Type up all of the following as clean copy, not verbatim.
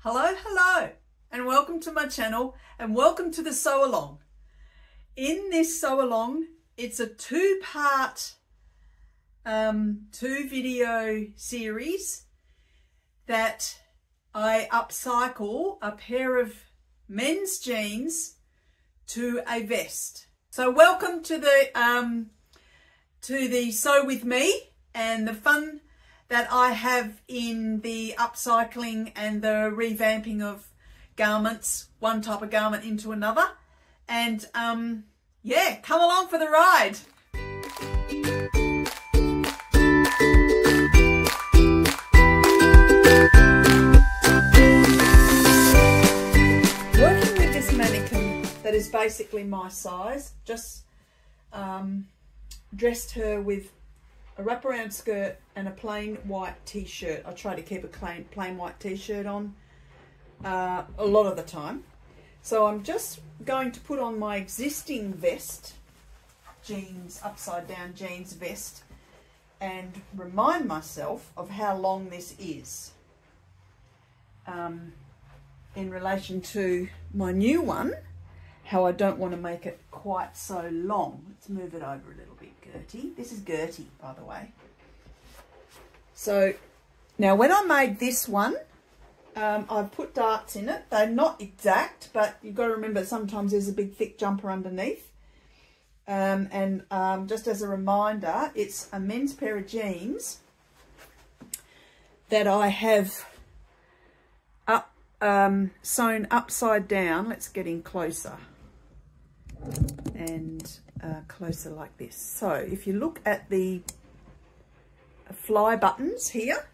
Hello, and welcome to my channel and welcome to the Sew Along. In this Sew Along, it's a two-part, two-video series that I upcycle a pair of men's jeans to a vest. So welcome to the Sew with me and the fun that I have in the upcycling and the revamping of garments, one type of garment into another. And yeah, come along for the ride. Working with this mannequin that is basically my size, just dressed her with a wraparound skirt and a plain white t-shirt. I try to keep a plain white t-shirt on a lot of the time. So I'm just going to put on my existing vest, jeans, upside down jeans vest, and remind myself of how long this is in relation to my new one, how I don't want to make it quite so long. Let's move it over a little bit. Gertie. This is Gertie, by the way. So now when I made this one, I've put darts in it. They're not exact, but you've got to remember sometimes there's a big thick jumper underneath. Just as a reminder, it's a men's pair of jeans that I have sewn upside down. Let's get in closer. And closer like this. So if you look at the fly buttons here,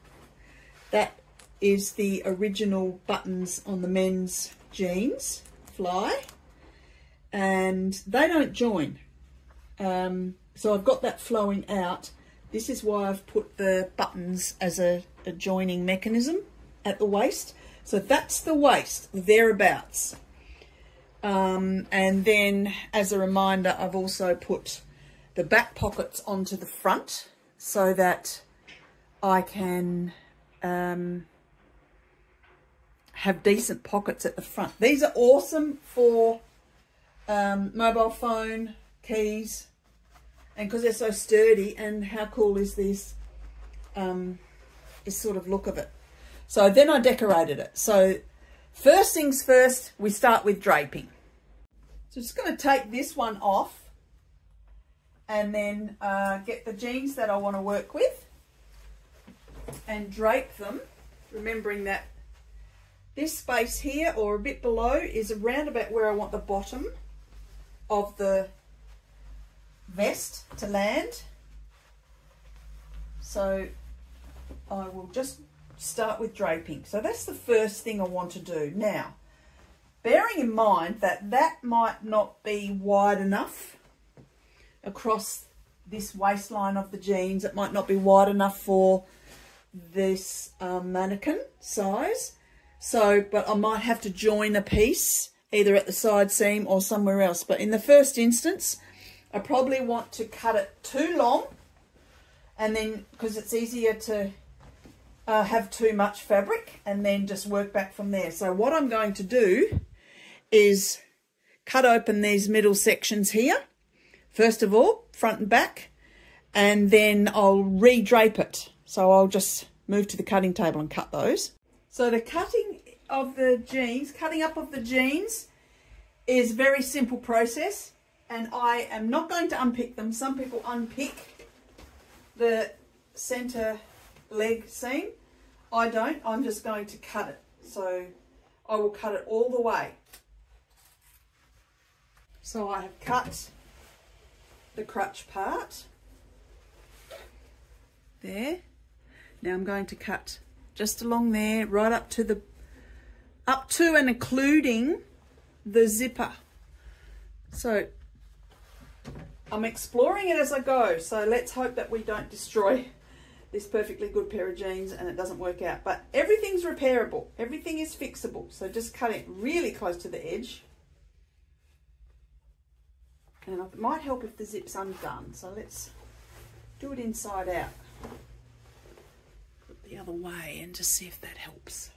that is the original buttons on the men's jeans fly, and they don't join. So I've got that flowing out. This is why I've put the buttons as a joining mechanism at the waist. So that's the waist, thereabouts. And then as a reminder, I've also put the back pockets onto the front so that I can have decent pockets at the front. These are awesome for mobile phone, keys, and because they're so sturdy. And how cool is this sort of look of it? So then I decorated it. So first things first, we start with draping. So just going to take this one off and then get the jeans that I want to work with and drape them, remembering that this space here or a bit below is around about where I want the bottom of the vest to land. So I will just start with draping. So that's the first thing I want to do. Now, bearing in mind that that might not be wide enough across this waistline of the jeans, it might not be wide enough for this mannequin size. So, but I might have to join a piece either at the side seam or somewhere else. But in the first instance, I probably want to cut it too long, and then because it's easier to have too much fabric, and then just work back from there. So what I'm going to do is cut open these middle sections here, first of all, front and back, and then I'll re-drape it. So I'll just move to the cutting table and cut those. So the cutting of the jeans, cutting up of the jeans is a very simple process, and I am not going to unpick them. Some people unpick the center leg seam. I don't. I'm just going to cut it. So I will cut it all the way. So I have cut the crutch part there. Now I'm going to cut just along there, right up to and including the zipper. So I'm exploring it as I go. So let's hope that we don't destroy this perfectly good pair of jeans and it doesn't work out. But everything's repairable. Everything is fixable. So just cut it really close to the edge. And it might help if the zip's undone. So let's do it inside out. Put the other way and just see if that helps.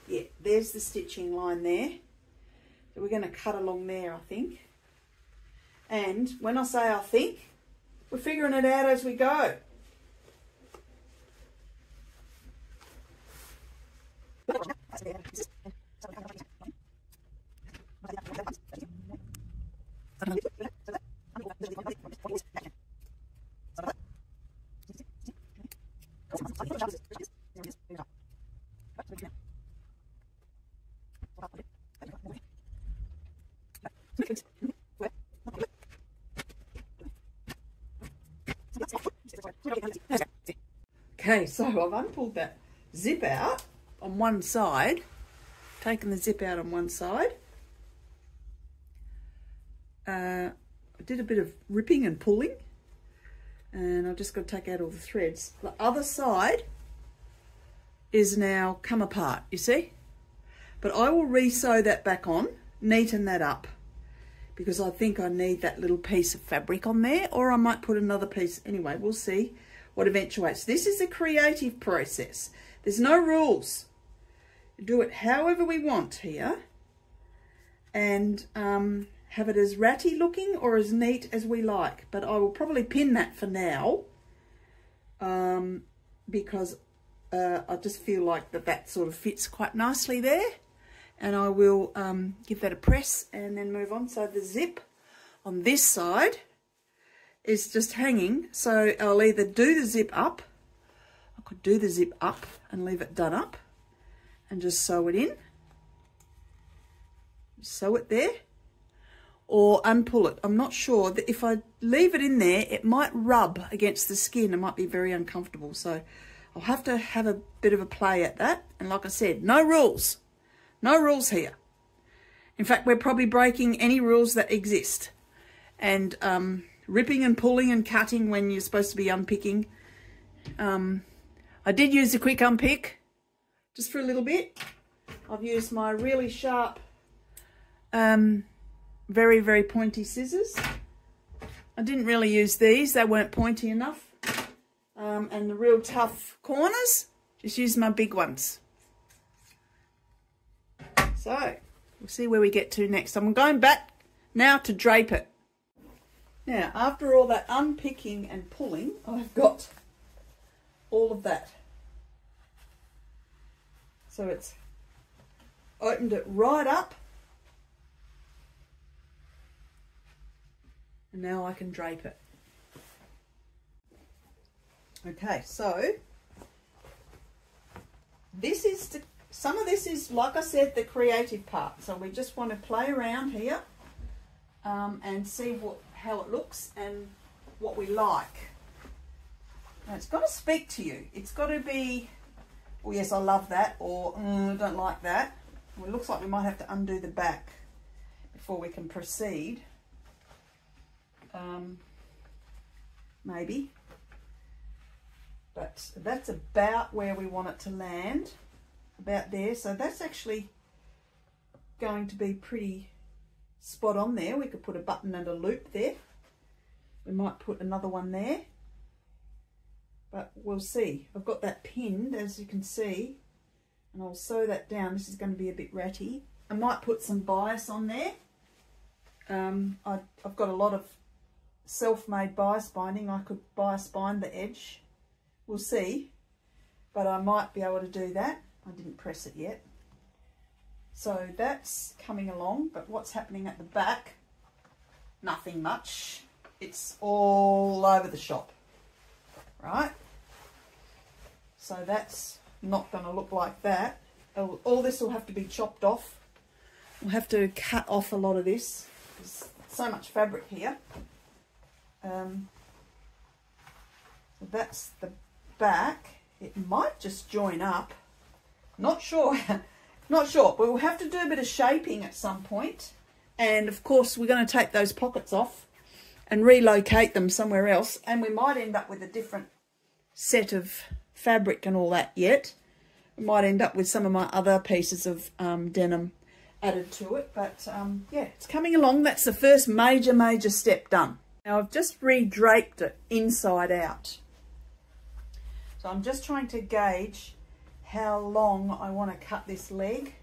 Yeah, there's the stitching line there. So we're going to cut along there, I think. And when I say I think, we're figuring it out as we go. Okay, so I've unpulled that zip out on one side, taken the zip out on one side. I did a bit of ripping and pulling, and I've just got to take out all the threads. The other side is now come apart, you see? But I will re-sew that back on, neaten that up, because I think I need that little piece of fabric on there, or I might put another piece. Anyway, we'll see what eventuates. This is a creative process. There's no rules. Do it however we want here, and have it as ratty looking or as neat as we like. But I will probably pin that for now, because I just feel like that sort of fits quite nicely there. And I will give that a press and then move on. So the zip on this side is just hanging. So I'll either do the zip up. I could do the zip up and leave it done up and just sew it in. Sew it there. Or unpull it. I'm not sure that if I leave it in there, it might rub against the skin. It might be very uncomfortable. So I'll have to have a bit of a play at that. And like I said, no rules. No rules here. In fact, we're probably breaking any rules that exist. And ripping and pulling and cutting when you're supposed to be unpicking. I did use a quick unpick, just for a little bit. I've used my really sharp, very, very pointy scissors. I didn't really use these. They weren't pointy enough. And the real tough corners, just use my big ones. So, we'll see where we get to next. I'm going back now to drape it. Now, after all that unpicking and pulling, I've got all of that. So it's opened it right up. And now I can drape it. Okay, so this is some of this is, like I said, the creative part. So we just want to play around here and see how it looks and what we like. Now it's got to speak to you. It's got to be, oh yes, I love that, or I don't like that. Well, it looks like we might have to undo the back before we can proceed. Maybe. But that's about where we want it to land. About there. So that's actually going to be pretty spot on there. We could put a button and a loop there. We might put another one there. But we'll see. I've got that pinned, as you can see. And I'll sew that down. This is going to be a bit ratty. I might put some bias on there. I've got a lot of self-made bias binding. I could bias bind the edge. We'll see. But I might be able to do that. I didn't press it yet. So that's coming along. But what's happening at the back? Nothing much. It's all over the shop. Right? So that's not going to look like that. All this will have to be chopped off. We'll have to cut off a lot of this. There's so much fabric here. So that's the back. It might just join up. Not sure. Not sure. But we'll have to do a bit of shaping at some point. And of course we're going to take those pockets off and relocate them somewhere else. And we might end up with a different set of fabric and all that yet. We might end up with some of my other pieces of denim added to it. But yeah, it's coming along. That's the first major step done. Now I've just re-draped it inside out. So I'm just trying to gauge how long I want to cut this leg.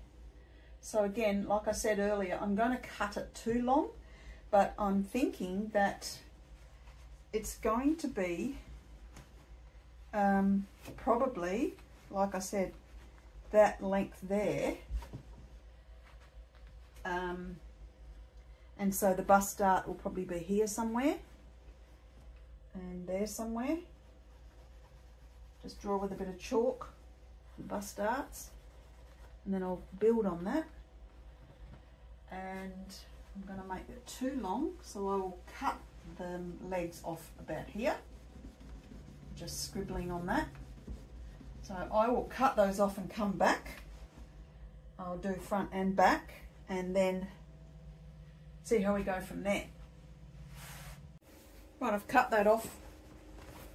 So again, like I said earlier, I'm going to cut it too long, but I'm thinking that it's going to be probably, like I said, that length there. And so the bust dart will probably be here somewhere and there somewhere. Just draw with a bit of chalk the bust darts, and then I'll build on that. And I'm going to make it too long, so I will cut the legs off about here. Just scribbling on that. So I will cut those off and come back. I'll do front and back, and then see how we go from there. Right, I've cut that off.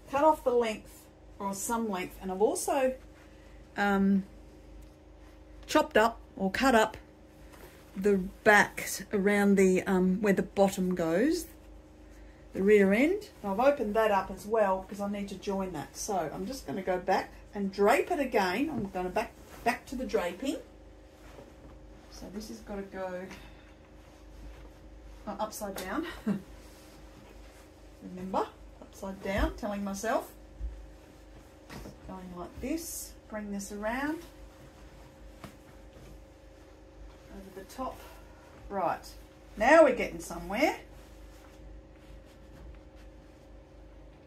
Cut off the length, or some length, and I've also chopped up or cut up the back around the where the bottom goes, the rear end. I've opened that up as well because I need to join that. So I'm just going to go back and drape it again. I'm going to back to the draping. So this has got to go upside down. Remember, upside down, telling myself. Going like this, bring this around over the top. Right, now we're getting somewhere.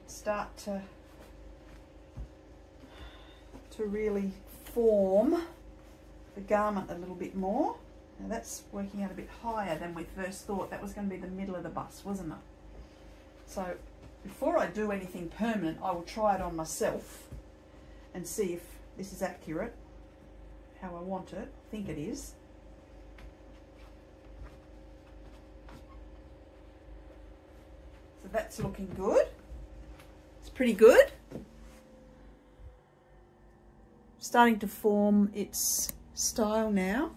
Start to really form the garment a little bit more. Now that's working out a bit higher than we first thought. That was going to be the middle of the bust, wasn't it? So before I do anything permanent, I will try it on myself and see if this is accurate, how I want it. I think it is. So that's looking good. It's pretty good. Starting to form its style now,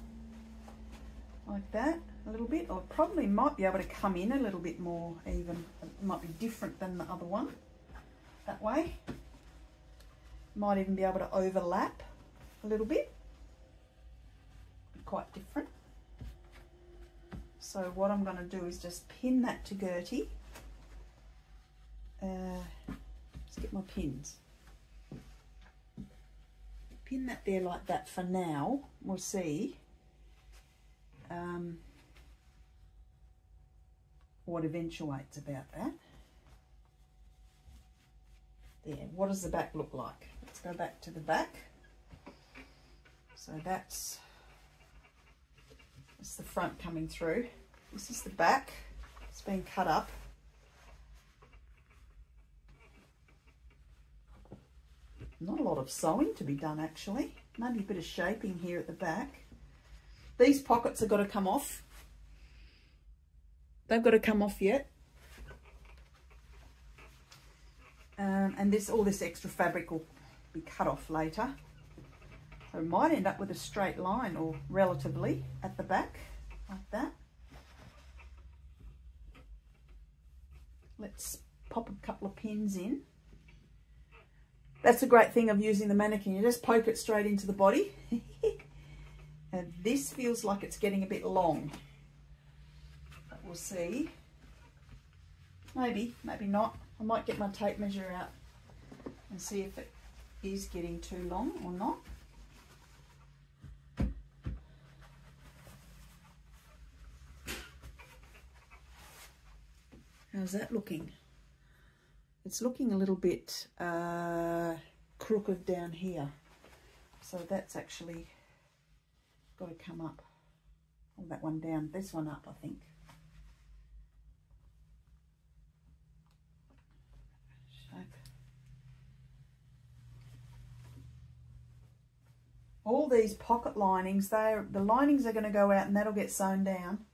like that a little bit. Or probably might be able to come in a little bit more even. It might be different than the other one that way. Might even be able to overlap a little bit. Quite different. So what I'm going to do is just pin that to Gertie. Let's get my pins. Pin that there like that for now. We'll see what eventuates about that. There. What does the back look like? Let's go back to the back. So that's the front coming through. This is the back. It's been cut up. Not a lot of sewing to be done actually. Maybe a bit of shaping here at the back. These pockets have got to come off. They've got to come off yet. And all this extra fabric will be cut off later. So we might end up with a straight line, or relatively, at the back, like that. Let's pop a couple of pins in. That's a great thing of using the mannequin. You just poke it straight into the body. And this feels like it's getting a bit long. But we'll see. Maybe, maybe not. I might get my tape measure out and see if it is getting too long or not. How's that looking? It's looking a little bit crooked down here. So that's actually got to come up. Oh, that one down, this one up, I think. Shape. All these pocket linings, the linings are going to go out and that'll get sewn down,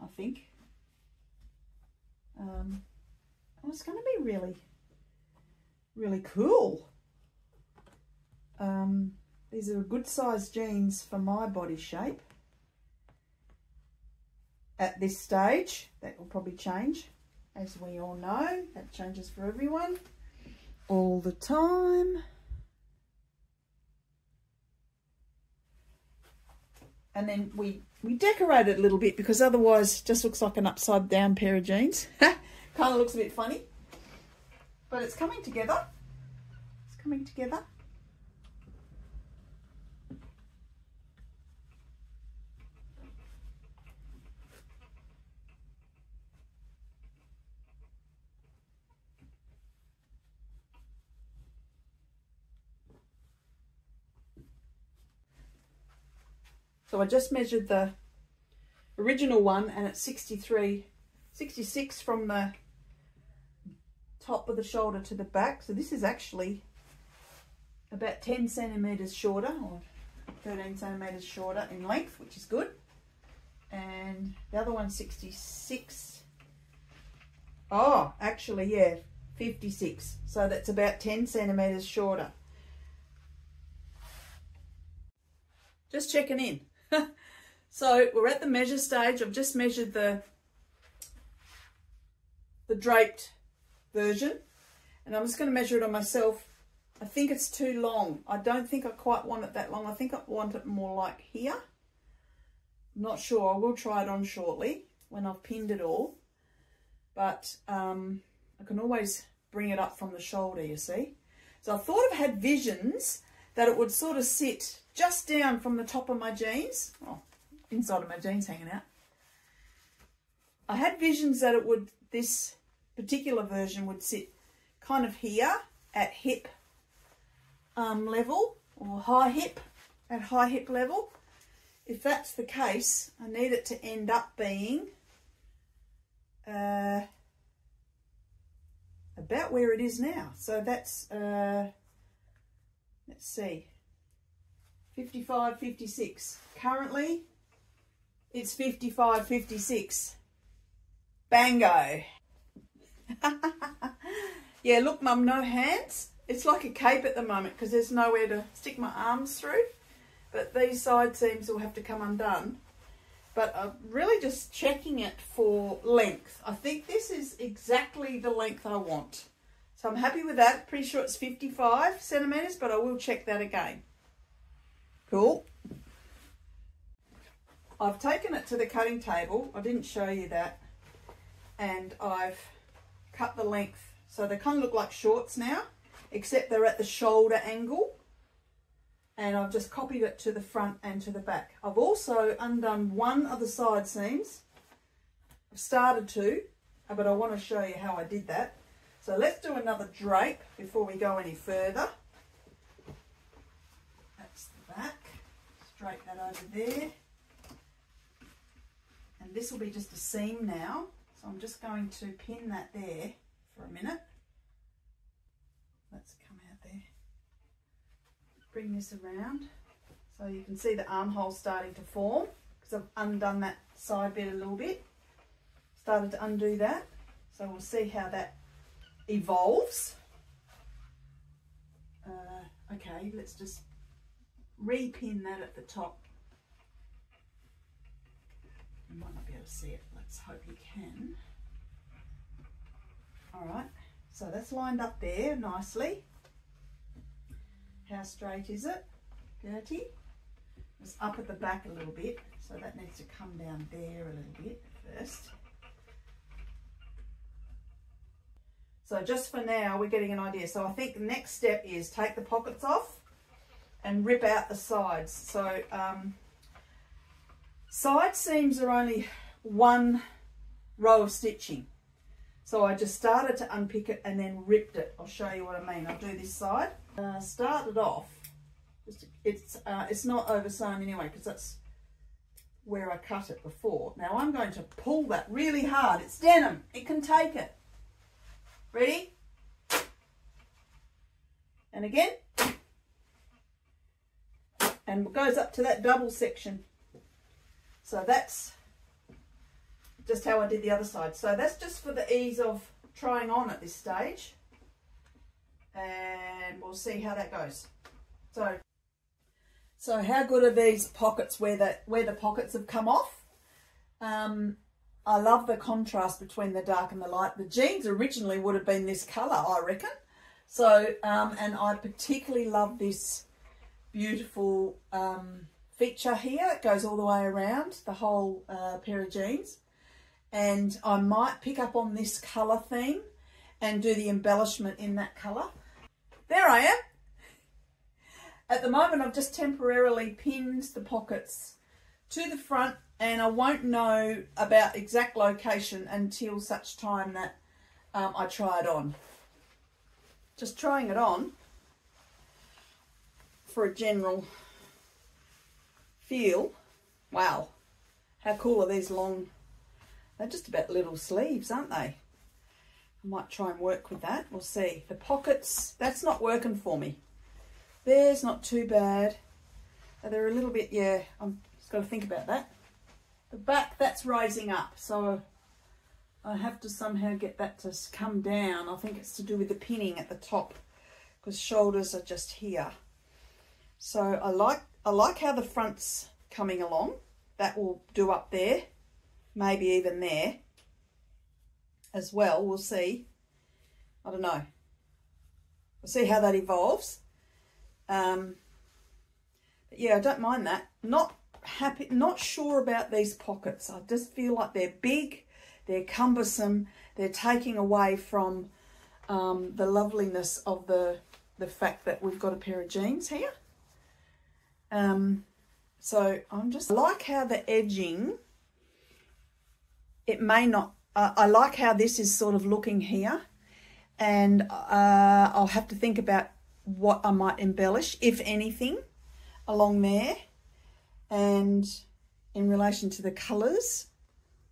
I think. It's going to be really, really cool. These are good sized jeans for my body shape. At this stage, that will probably change. As we all know, that changes for everyone all the time. And then we decorate it a little bit because otherwise it just looks like an upside down pair of jeans. Kind of looks a bit funny. But it's coming together. It's coming together. So I just measured the original one and it's 66 from the top of the shoulder to the back. So this is actually about 10 centimetres shorter or 13 centimetres shorter in length, which is good. And the other one's 66. Oh, actually, yeah, 56. So that's about 10 centimetres shorter. Just checking in. So we're at the measure stage. I've just measured the draped version and I'm just going to measure it on myself. I think it's too long. I don't think I quite want it that long. I think I want it more like here. I'm not sure. I will try it on shortly when I've pinned it all. But I can always bring it up from the shoulder, you see. So I thought I've had visions that it would sort of sit just down from the top of my jeans. Oh, inside of my jeans hanging out. I had visions that it would, this particular version would sit kind of here at hip level, or high hip, at high hip level. If that's the case, I need it to end up being about where it is now. So that's, let's see, 55, 56. Currently, it's 55, 56. Bango. Yeah, look, Mum, no hands. It's like a cape at the moment because there's nowhere to stick my arms through. But these side seams will have to come undone. But I'm really just checking it for length. I think this is exactly the length I want. So I'm happy with that. Pretty sure it's 55 centimetres, but I will check that again. Cool. I've taken it to the cutting table. I didn't show you that. And I've cut the length. So they kind of look like shorts now, except they're at the shoulder angle. And I've just copied it to the front and to the back. I've also undone one of the side seams. I've started to, but I want to show you how I did that. So let's do another drape before we go any further. That's the back. Straight that over there. And this will be just a seam now. So I'm just going to pin that there for a minute. Let's come out there. Bring this around so you can see the armhole starting to form because I've undone that side bit a little bit. Started to undo that. So we'll see how that evolves. Okay, let's just repin that at the top. You might not be able to see it. Let's hope you can. Alright, so that's lined up there nicely. How straight is it? 30. It's up at the back a little bit, so that needs to come down there a little bit first. So just for now, we're getting an idea. So I think the next step is take the pockets off and rip out the sides. So side seams are only one row of stitching. So I just started to unpick it and then ripped it. I'll show you what I mean. I'll do this side. Started off, it's not over sewn anyway because that's where I cut it before. Now I'm going to pull that really hard. It's denim, it can take it. Ready? And again. And it goes up to that double section. So that's just how I did the other side. So that's just for the ease of trying on at this stage. And we'll see how that goes. So how good are these pockets where the pockets have come off? I love the contrast between the dark and the light. The jeans originally would have been this colour, I reckon. So, and I particularly love this beautiful feature here. It goes all the way around the whole pair of jeans. And I might pick up on this colour theme and do the embellishment in that colour. There I am. At the moment, I've just temporarily pinned the pockets to the front, and I won't know about exact location until such time that I try it on. Just trying it on for a general feel. Wow, how cool are these long? They're just about little sleeves, aren't they? I might try and work with that. We'll see. The pockets, that's not working for me. There's not too bad. They're a little bit, yeah, I'm just got to think about that. The back, that's raising up, so I have to somehow get that to come down. I think it's to do with the pinning at the top, because shoulders are just here. So I like how the front's coming along. That will do up there, maybe even there as well. We'll see. I don't know. We'll see how that evolves. But yeah, I don't mind that. Not sure about these pockets. I just feel like they're big, they're cumbersome, they're taking away from the loveliness of the fact that we've got a pair of jeans here. So I like how the edging, it may not, I like how this is sort of looking here, and I'll have to think about what I might embellish, if anything, along there, and in relation to the colours.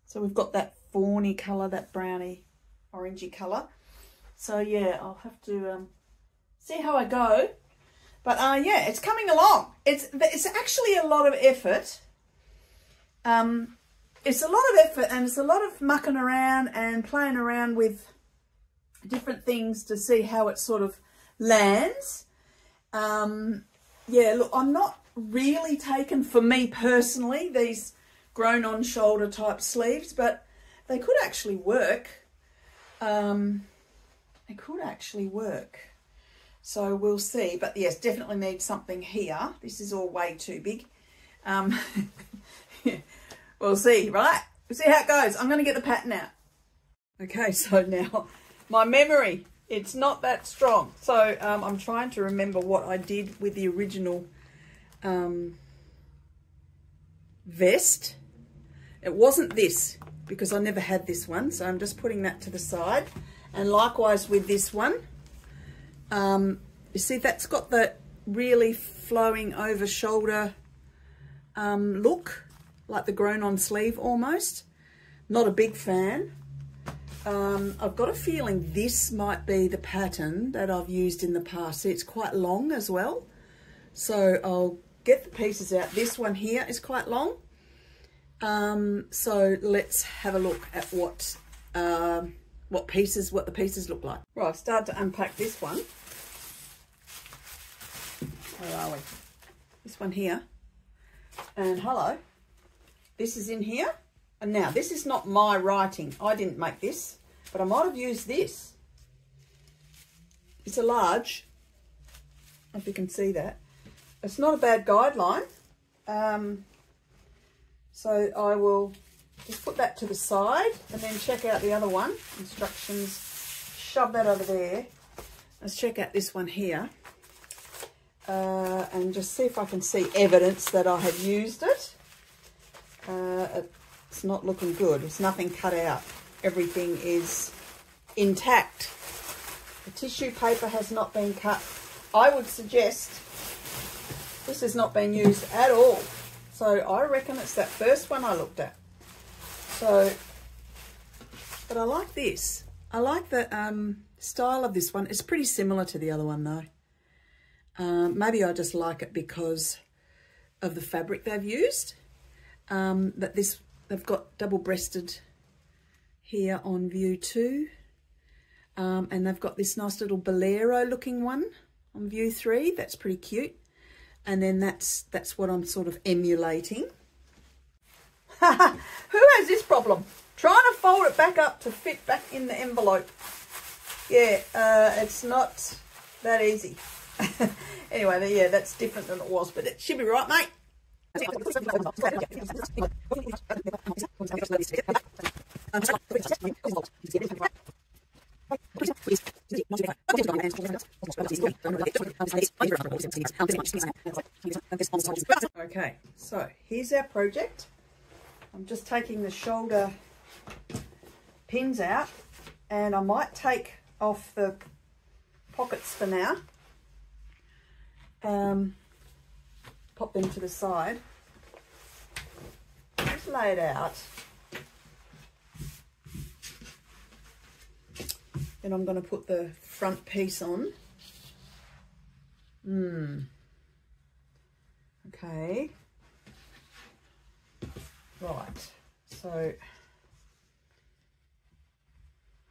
So we've got that fawny colour, that browny orangey colour. So yeah, I'll have to see how I go. But yeah, it's coming along. It's actually a lot of effort. It's a lot of effort, and it's a lot of mucking around and playing around with different things to see how it sort of lands. Yeah, look, I'm not really taken, for me personally, these grown on shoulder type sleeves, but they could actually work. They could actually work. So we'll see. But yes, definitely need something here. This is all way too big. We'll see, right? We'll see how it goes. I'm going to get the pattern out. Okay, so now my memory, it's not that strong. So I'm trying to remember what I did with the original vest. It wasn't this, because I never had this one. So I'm just putting that to the side. And likewise with this one. You see, that's got that really flowing over shoulder look, like the grown on sleeve almost. Not a big fan. I've got a feeling this might be the pattern that I've used in the past. See, it's quite long as well. So I'll get the pieces out. This one here is quite long. So let's have a look at what the pieces look like. Right, I've started to unpack this one. Where are we? This one here. And hello, this is in here. And now, this is not my writing. I didn't make this, but I might have used this. It's a large, if you can see that. It's not a bad guideline. So I will just put that to the side and then check out the other one. Instructions, shove that over there. Let's check out this one here. And just see if I can see evidence that I have used it. It's not looking good. There's nothing cut out. Everything is intact. The tissue paper has not been cut. I would suggest this has not been used at all. So I reckon it's that first one I looked at. So, but I like this. I like the style of this one. It's pretty similar to the other one though. Maybe I just like it because of the fabric they've used. But this, they've got double-breasted here on view 2. And they've got this nice little bolero looking one on view 3. That's pretty cute. And then that's what I'm sort of emulating. Who has this problem? Trying to fold it back up to fit back in the envelope. Yeah, it's not that easy. Anyway, yeah, that's different than it was, but it should be right, mate. Okay, so here's our project. I'm just taking the shoulder pins out, and I might take off the pockets for now. Pop them to the side. Just lay it out. Then I'm going to put the front piece on. Okay. Right. So,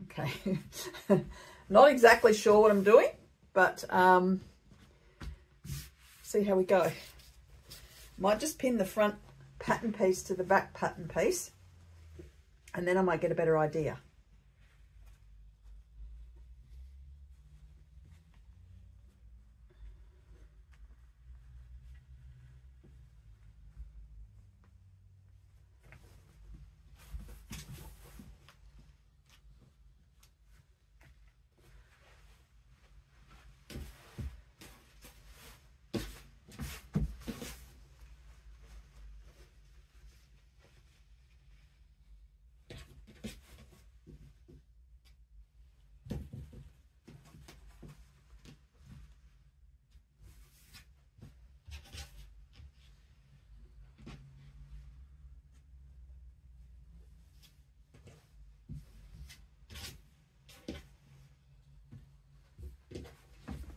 okay. Not exactly sure what I'm doing, but see how we go. Might just pin the front pattern piece to the back pattern piece, and then I might get a better idea.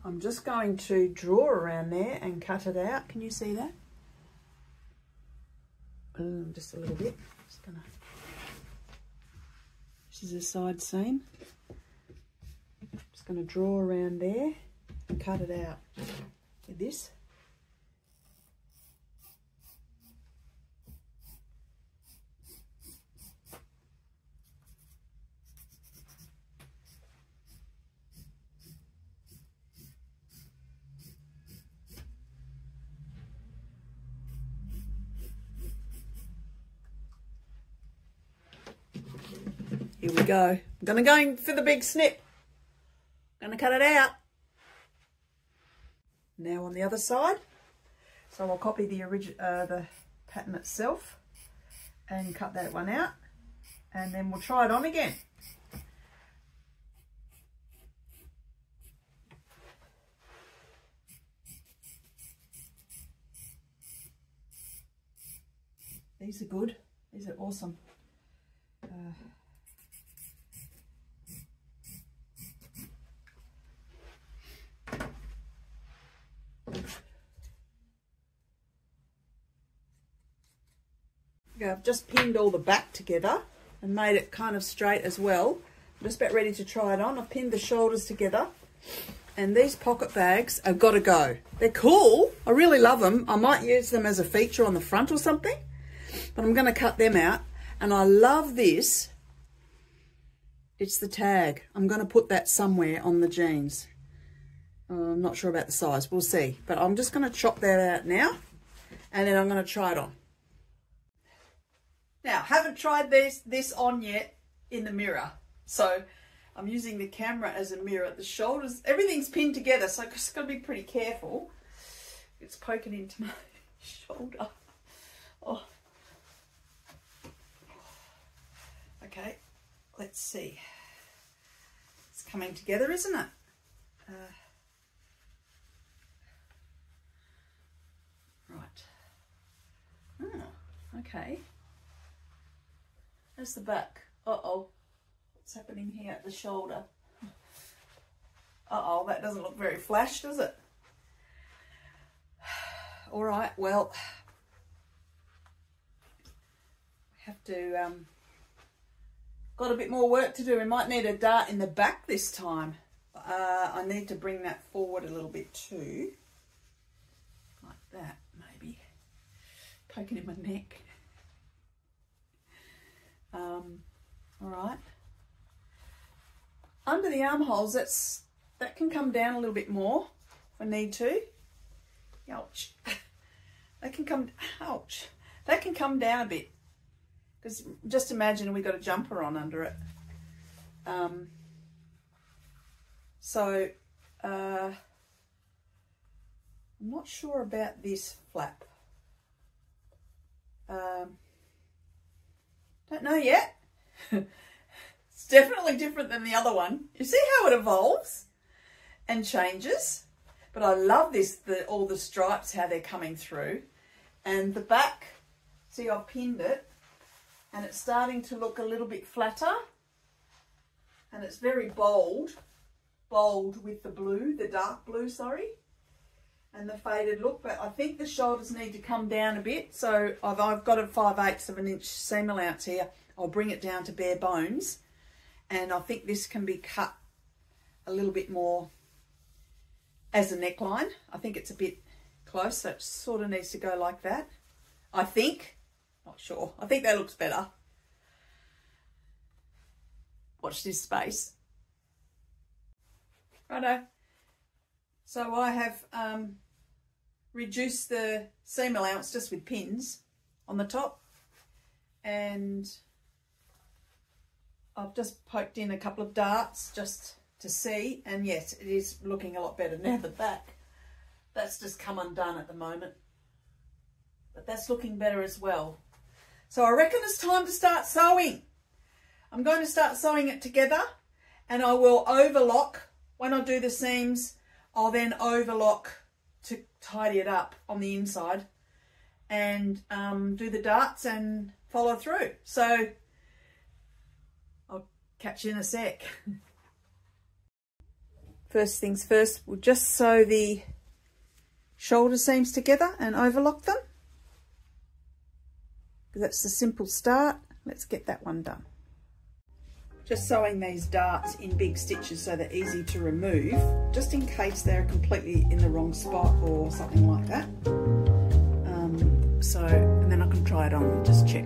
I'm just going to draw around there and cut it out. Can you see that? Just a little bit. This is a side seam. Just going to draw around there and cut it out with this. Here we go. I'm going to go in for the big snip. Going to cut it out. Now on the other side. So I'll copy the pattern itself and cut that one out. And then we'll try it on again. These are good. These are awesome. I've just pinned all the back together and made it kind of straight as well. I'm just about ready to try it on. I've pinned the shoulders together, and these pocket bags have got to go. They're cool. I really love them. I might use them as a feature on the front or something, but I'm going to cut them out. And I love this. It's the tag. I'm going to put that somewhere on the jeans. I'm not sure about the size. We'll see. But I'm just going to chop that out now, and then I'm going to try it on. Now, haven't tried this on yet in the mirror. So I'm using the camera as a mirror. The shoulders, everything's pinned together, so I've just got to be pretty careful. It's poking into my shoulder. Oh. Okay, let's see. It's coming together, isn't it? Right. Oh, okay. There's the back. Uh-oh. What's happening here at the shoulder? Uh-oh, that doesn't look very flash, does it? All right, well, we have to, got a bit more work to do. We might need a dart in the back this time. I need to bring that forward a little bit too. Like that, maybe. Poking in my neck. All right. Under the armholes, that can come down a little bit more if I need to. Ouch. they can come, ouch, they can come down a bit. Because just imagine we got a jumper on under it. I'm not sure about this flap. Don't know yet. It's definitely different than the other one. You see how it evolves and changes? But I love this, all the stripes, how they're coming through. And the back, see, I've pinned it and it's starting to look a little bit flatter. And it's very bold with the blue, the dark blue, sorry. And the faded look, but I think the shoulders need to come down a bit. So I've got a 5/8 of an inch seam allowance here. I'll bring it down to bare bones. And I think this can be cut a little bit more as a neckline. I think it's a bit close, so it sort of needs to go like that. I think, not sure. I think that looks better. Watch this space. Righto. So I have reduced the seam allowance just with pins on the top, and I've just poked in a couple of darts just to see, and yes, it is looking a lot better now. The back, that's just come undone at the moment, but that's looking better as well. So I reckon it's time to start sewing. I'm going to start sewing it together, and I will overlock when I do the seams. I'll then overlock to tidy it up on the inside and do the darts and follow through. So I'll catch you in a sec. First things first, we'll just sew the shoulder seams together and overlock them. That's the simple start. Let's get that one done. Just sewing these darts in big stitches so they're easy to remove, just in case they're completely in the wrong spot or something like that. And then I can try it on and just check.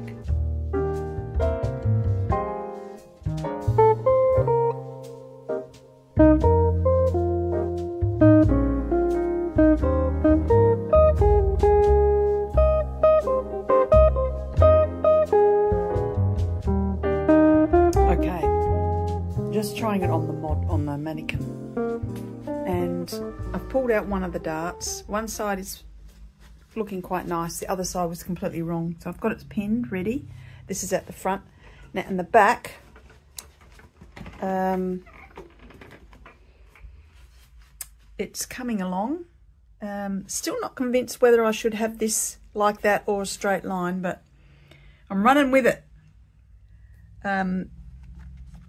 Trying it on the mannequin, and I've pulled out one of the darts. One side is looking quite nice, the other side was completely wrong, so I've got it pinned ready. This is at the front now, and the back it's coming along. Still not convinced whether I should have this like that or a straight line, but I'm running with it.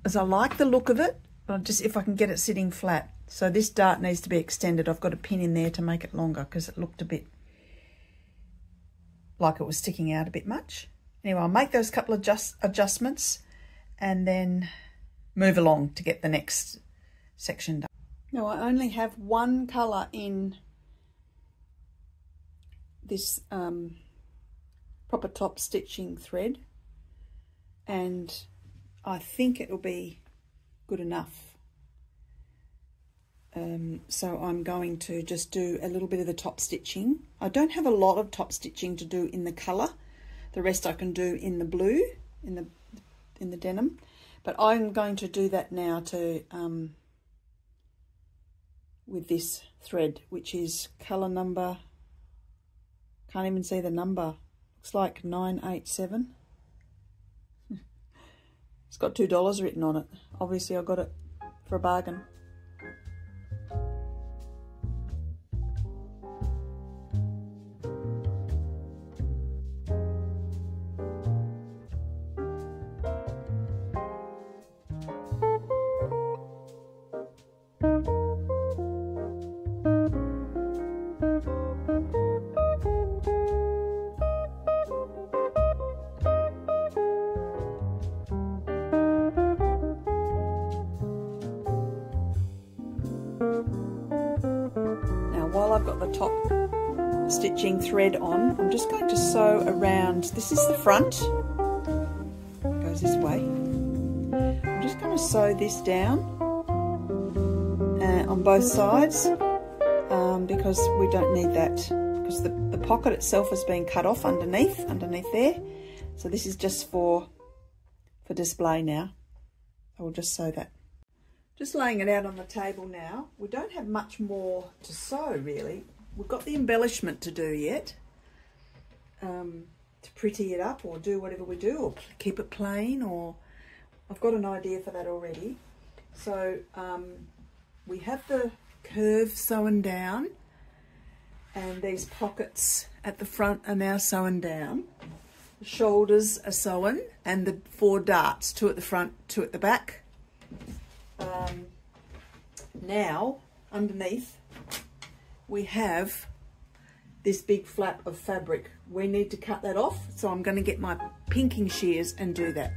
As I like the look of it, but just if I can get it sitting flat. So this dart needs to be extended. I've got a pin in there to make it longer because it looked a bit like it was sticking out a bit much. Anyway, I'll make those couple of adjustments and then move along to get the next section done. Now I only have one colour in this proper top stitching thread, and I think it'll be good enough. So I'm going to just do a little bit of the top stitching. I don't have a lot of top stitching to do in the colour. The rest I can do in the blue, in the denim. But I'm going to do that now to with this thread, which is colour number, can't even see the number. Looks like 987. It's got $2 written on it. Obviously I got it for a bargain. I've got the top stitching thread on, I'm just going to sew around. This is the front, it goes this way. I'm just going to sew this down on both sides because we don't need that, because the pocket itself has been cut off underneath there. So this is just for display now. I will just sew that. Just laying it out on the table now. We don't have much more to sew really. We've got the embellishment to do yet. To pretty it up or do whatever we do, or keep it plain, or I've got an idea for that already. So we have the curve sewn down, and these pockets at the front are now sewn down. The shoulders are sewn, and the 4 darts, 2 at the front, 2 at the back. Now underneath we have this big flap of fabric. We need to cut that off, so I'm going to get my pinking shears and do that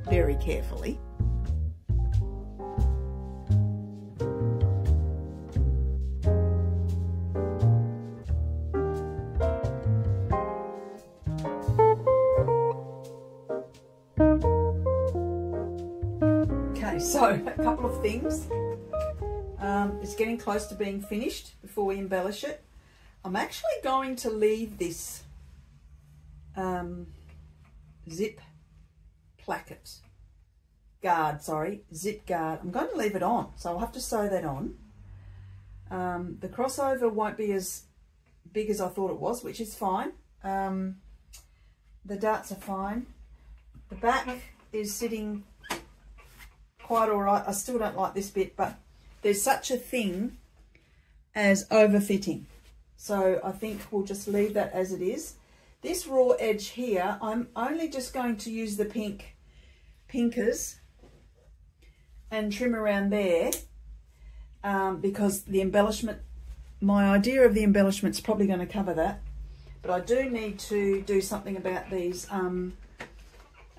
very carefully. Okay, so a couple of things. It's getting close to being finished before we embellish it. I'm actually going to leave this zip guard. I'm going to leave it on, so I'll have to sew that on. The crossover won't be as big as I thought it was, which is fine. The darts are fine. The back is sitting quite all right. I still don't like this bit, but there's such a thing as overfitting. So I think we'll just leave that as it is. This raw edge here, I'm only just going to use the pinkers and trim around there because the embellishment, my idea of the embellishment is probably going to cover that. But I do need to do something about these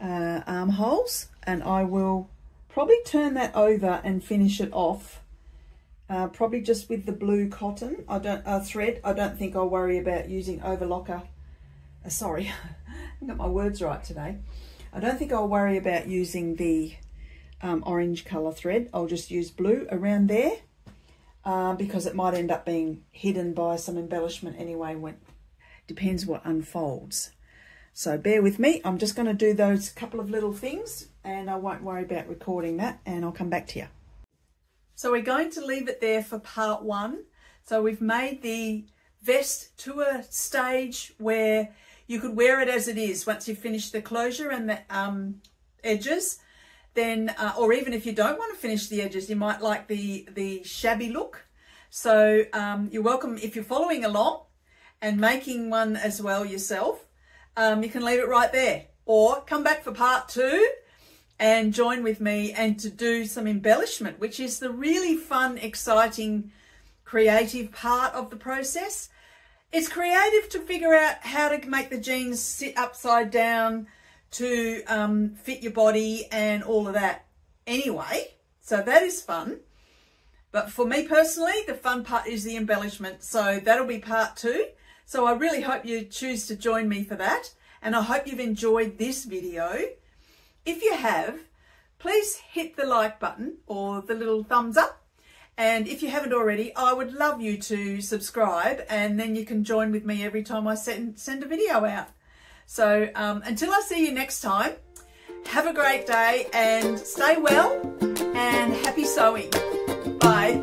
armholes, and I will probably turn that over and finish it off. Probably just with the blue cotton. Thread. I don't think I'll worry about using overlocker. Sorry, I haven't got my words right today. I don't think I'll worry about using the orange colour thread. I'll just use blue around there because it might end up being hidden by some embellishment anyway. Depends what unfolds. So bear with me. I'm just going to do those couple of little things, and I won't worry about recording that, and I'll come back to you. So we're going to leave it there for part 1. So we've made the vest to a stage where you could wear it as it is once you've finished the closure and the edges. Then, or even if you don't want to finish the edges, you might like the shabby look. So you're welcome, if you're following along and making one as well yourself, you can leave it right there, or come back for part 2 and join with me and to do some embellishment, which is the really fun, exciting, creative part of the process. It's creative to figure out how to make the jeans sit upside down to fit your body and all of that anyway. So that is fun. But for me personally, the fun part is the embellishment. So that'll be part 2. So I really hope you choose to join me for that. And I hope you've enjoyed this video. If you have, please hit the like button or the little thumbs up. And if you haven't already, I would love you to subscribe, and then you can join with me every time I send a video out. So until I see you next time, have a great day and stay well and happy sewing. Bye.